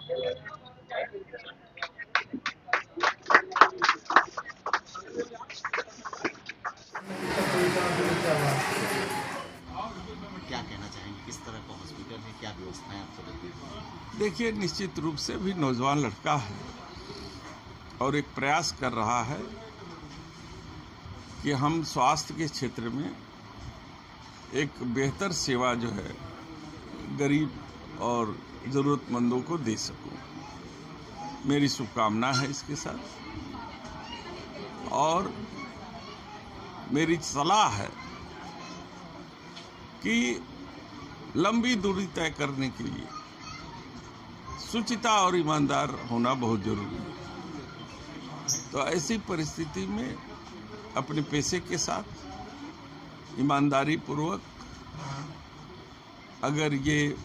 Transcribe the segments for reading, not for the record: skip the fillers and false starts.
क्या कहना चाहेंगे, किस तरह का हॉस्पिटल है, क्या व्यवस्थाएं आपको लगती है? देखिए, निश्चित रूप से भी नौजवान लड़का है और एक प्रयास कर रहा है कि हम स्वास्थ्य के क्षेत्र में एक बेहतर सेवा जो है गरीब और ज़रूरतमंदों को दे सकूं। मेरी शुभकामना है इसके साथ, और मेरी सलाह है कि लंबी दूरी तय करने के लिए शुचिता और ईमानदार होना बहुत जरूरी है। तो ऐसी परिस्थिति में अपने पेशे के साथ ईमानदारी पूर्वक अगर ये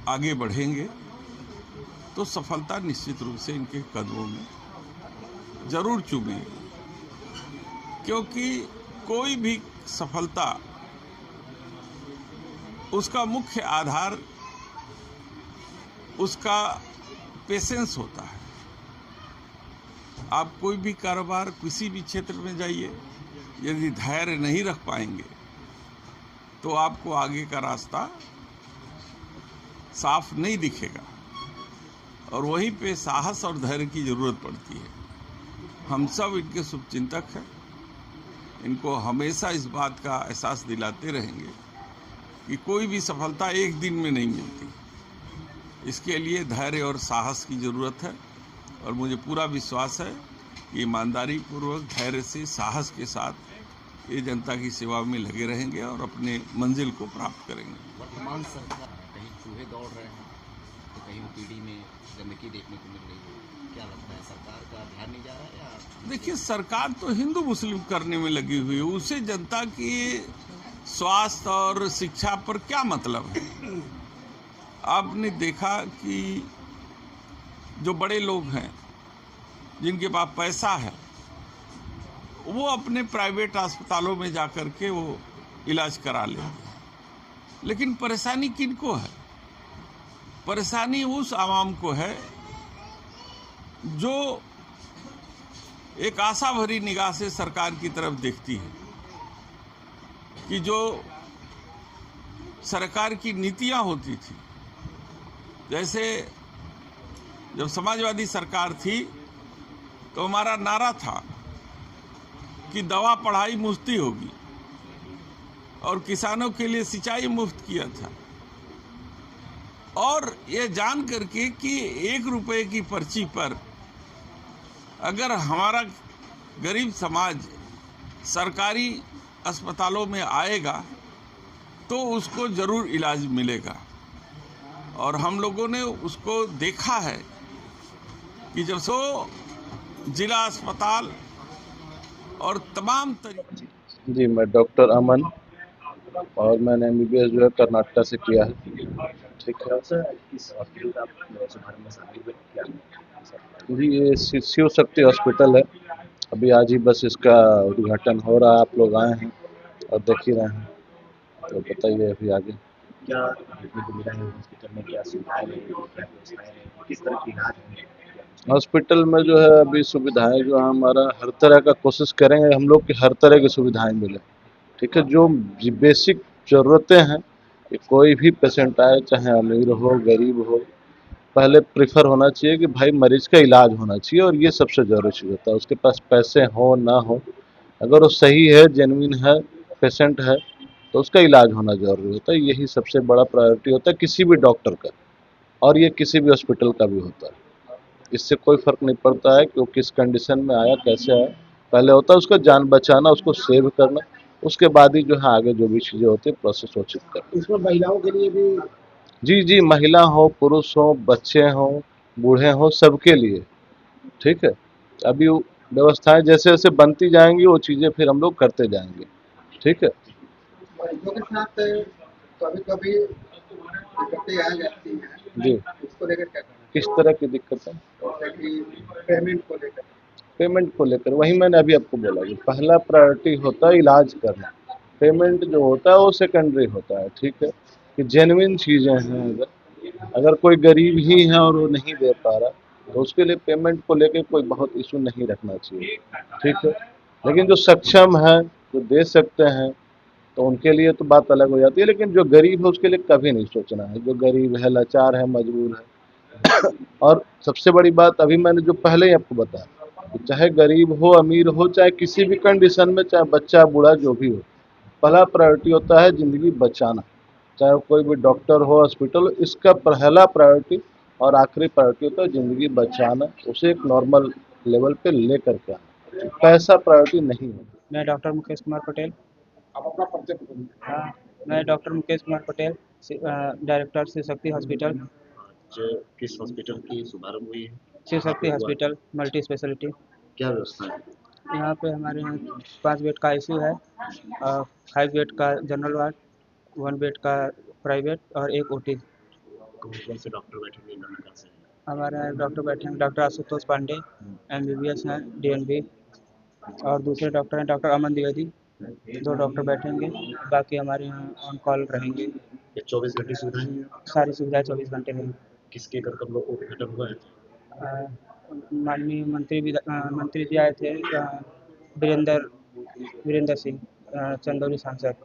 आगे बढ़ेंगे तो सफलता निश्चित रूप से इनके कदमों में जरूर चूमेगी, क्योंकि कोई भी सफलता उसका मुख्य आधार उसका पेशेंस होता है। आप कोई भी कारोबार किसी भी क्षेत्र में जाइए, यदि धैर्य नहीं रख पाएंगे तो आपको आगे का रास्ता साफ नहीं दिखेगा, और वहीं पे साहस और धैर्य की जरूरत पड़ती है। हम सब इनके शुभचिंतक हैं, इनको हमेशा इस बात का एहसास दिलाते रहेंगे कि कोई भी सफलता एक दिन में नहीं मिलती। इसके लिए धैर्य और साहस की ज़रूरत है, और मुझे पूरा विश्वास है कि ईमानदारी पूर्वक, धैर्य से, साहस के साथ ये जनता की सेवा में लगे रहेंगे और अपने मंजिल को प्राप्त करेंगे। वर्तमान सरकार, कहीं चूहे दौड़ रहे हैं तो कहीं ओपीडी में गंदगी देखने को मिल रही है, क्या लगता है सरकार का ध्यान नहीं जा रहा है या? देखिए, सरकार तो हिंदू मुस्लिम करने में लगी हुई है, उसे जनता की स्वास्थ्य और शिक्षा पर क्या मतलब है। आपने देखा कि जो बड़े लोग हैं, जिनके पास पैसा है, वो अपने प्राइवेट अस्पतालों में जाकर के वो इलाज करा लेते हैं, लेकिन परेशानी किनको है? परेशानी उस आवाम को है जो एक आशा भरी निगाह से सरकार की तरफ देखती है कि जो सरकार की नीतियां होती थी, जैसे जब समाजवादी सरकार थी तो हमारा नारा था कि दवा पढ़ाई मुफ्त होगी, और किसानों के लिए सिंचाई मुफ्त किया था, और ये जान करके कि 1 रुपए की पर्ची पर अगर हमारा गरीब समाज सरकारी अस्पतालों में आएगा तो उसको ज़रूर इलाज मिलेगा। और हम लोगों ने उसको देखा है कि जब सो जिला अस्पताल और तमाम तरीके। जी, मैं डॉक्टर अमन, और मैंने MBBS जो है कर्नाटक से किया है। ठीक है जी, ये शिव शक्ति हॉस्पिटल है। अभी आज ही बस इसका उद्घाटन हो रहा है, आप लोग आए हैं और देख ही रहे हैं, तो बताइए अभी आगे क्या देखने को मिला है हॉस्पिटल में, क्या सुविधाएं हैं, क्या व्यवस्थाएं हैं, किस तरह की इलाज है? हॉस्पिटल में जो है अभी सुविधाएं जो है, हमारा हर तरह का कोशिश करेंगे हम लोग कि हर तरह की सुविधाएं मिले। ठीक है, जो बेसिक ज़रूरतें हैं कि कोई भी पेशेंट आए, चाहे अमीर हो गरीब हो, पहले प्रेफर होना चाहिए कि भाई मरीज का इलाज होना चाहिए, और ये सबसे ज़रूरी चीज़ होता है। उसके पास पैसे हो ना हो, अगर वो सही है, जेन्युइन है, पेशेंट है, तो उसका इलाज होना ज़रूरी होता है। यही सबसे बड़ा प्रायोरिटी होता है किसी भी डॉक्टर का, और ये किसी भी हॉस्पिटल का भी होता है। इससे कोई फ़र्क नहीं पड़ता है कि वो किस कंडीशन में आया, कैसे आया। पहले होता है उसका जान बचाना, उसको सेव करना, उसके बाद ही जो है आगे जो भी चीज़ें होती है प्रोसेस वो चेक करना। इसमें महिलाओं के लिए भी? जी जी, महिला हो, पुरुष हो, बच्चे हों, बूढ़े हों, सबके लिए। ठीक है, अभी व्यवस्थाएं जैसे जैसे बनती जाएंगी वो चीज़ें फिर हम लोग करते जाएंगे। ठीक है। मरीजों के साथ कभी कभी दिक्कतें आ जाती हैं, जी, उसको लेकर क्या कहना किस तरह की दिक्कतें? जैसे कि पेमेंट को लेकर? पेमेंट को लेकर वही मैंने अभी आपको बोला कि पहला प्रायोरिटी होता है इलाज करना, पेमेंट जो होता है वो सेकेंडरी होता है। ठीक है, कि जेन्युइन चीज़ें हैं। अगर कोई गरीब ही है और वो नहीं दे पा रहा, तो उसके लिए पेमेंट को लेके कोई बहुत इशू नहीं रखना चाहिए, ठीक है। लेकिन जो सक्षम है, जो दे सकते हैं, तो उनके लिए तो बात अलग हो जाती है। लेकिन जो गरीब है उसके लिए कभी नहीं सोचना है। जो गरीब है, लाचार है, मजबूर है। और सबसे बड़ी बात अभी मैंने जो पहले ही आपको बताया कि चाहे गरीब हो, अमीर हो, चाहे किसी भी कंडीशन में, चाहे बच्चा बूढ़ा जो भी हो, पहला प्रायोरिटी होता है ज़िंदगी बचाना। चाहे वो कोई भी डॉक्टर हो, हॉस्पिटल हो, इसका पहला प्रायोरिटी और आखिरी प्रायोरिटी होता है ज़िंदगी बचाना, उसे एक नॉर्मल लेवल पे लेकर के आना। पैसा प्रायोरिटी नहीं है। मैं डॉक्टर मुकेश कुमार पटेल। आप अपना परिचय बताइए। हाँ, मैं doctor Mukesh Kumar Patel, director Shiv Shakti hospital. किस हॉस्पिटल की शुभारंभ हुई है? शिव शक्ति कहाँ पे हुआ? Hospital multi speciality. क्या व्यवस्था है? यहाँ पे हमारे यहाँ 5 बेड का आईसीयू है, 5 बेड का जनरल वार्ड, 1 बेड का प्राइवेट और 1 ओटी। कौन कौन से डॉक्टर बैठेंगे इन्होंने कहा से? हमारे यहाँ डॉक्टर बैठे हैं, डॉक्टर आशुतोष पांडे, एमबीबीएस हैं, डीएनबी, और दूसरे डॉक्टर हैं डॉक्टर अमन द्विवेदी। 2 डॉक्टर बैठेंगे, बाकी हमारे यहाँ ऑन कॉल रहेंगे। ये 24 घंटे सुविधाएं हैं? सारी सुविधाएं 24 घंटे रहेंगी। किसके कर कब लोग को उद्घाटन हुआ है? माननीय मंत्री जी आए थे, वीरेंद्र सिंह, चंदौली सांसद।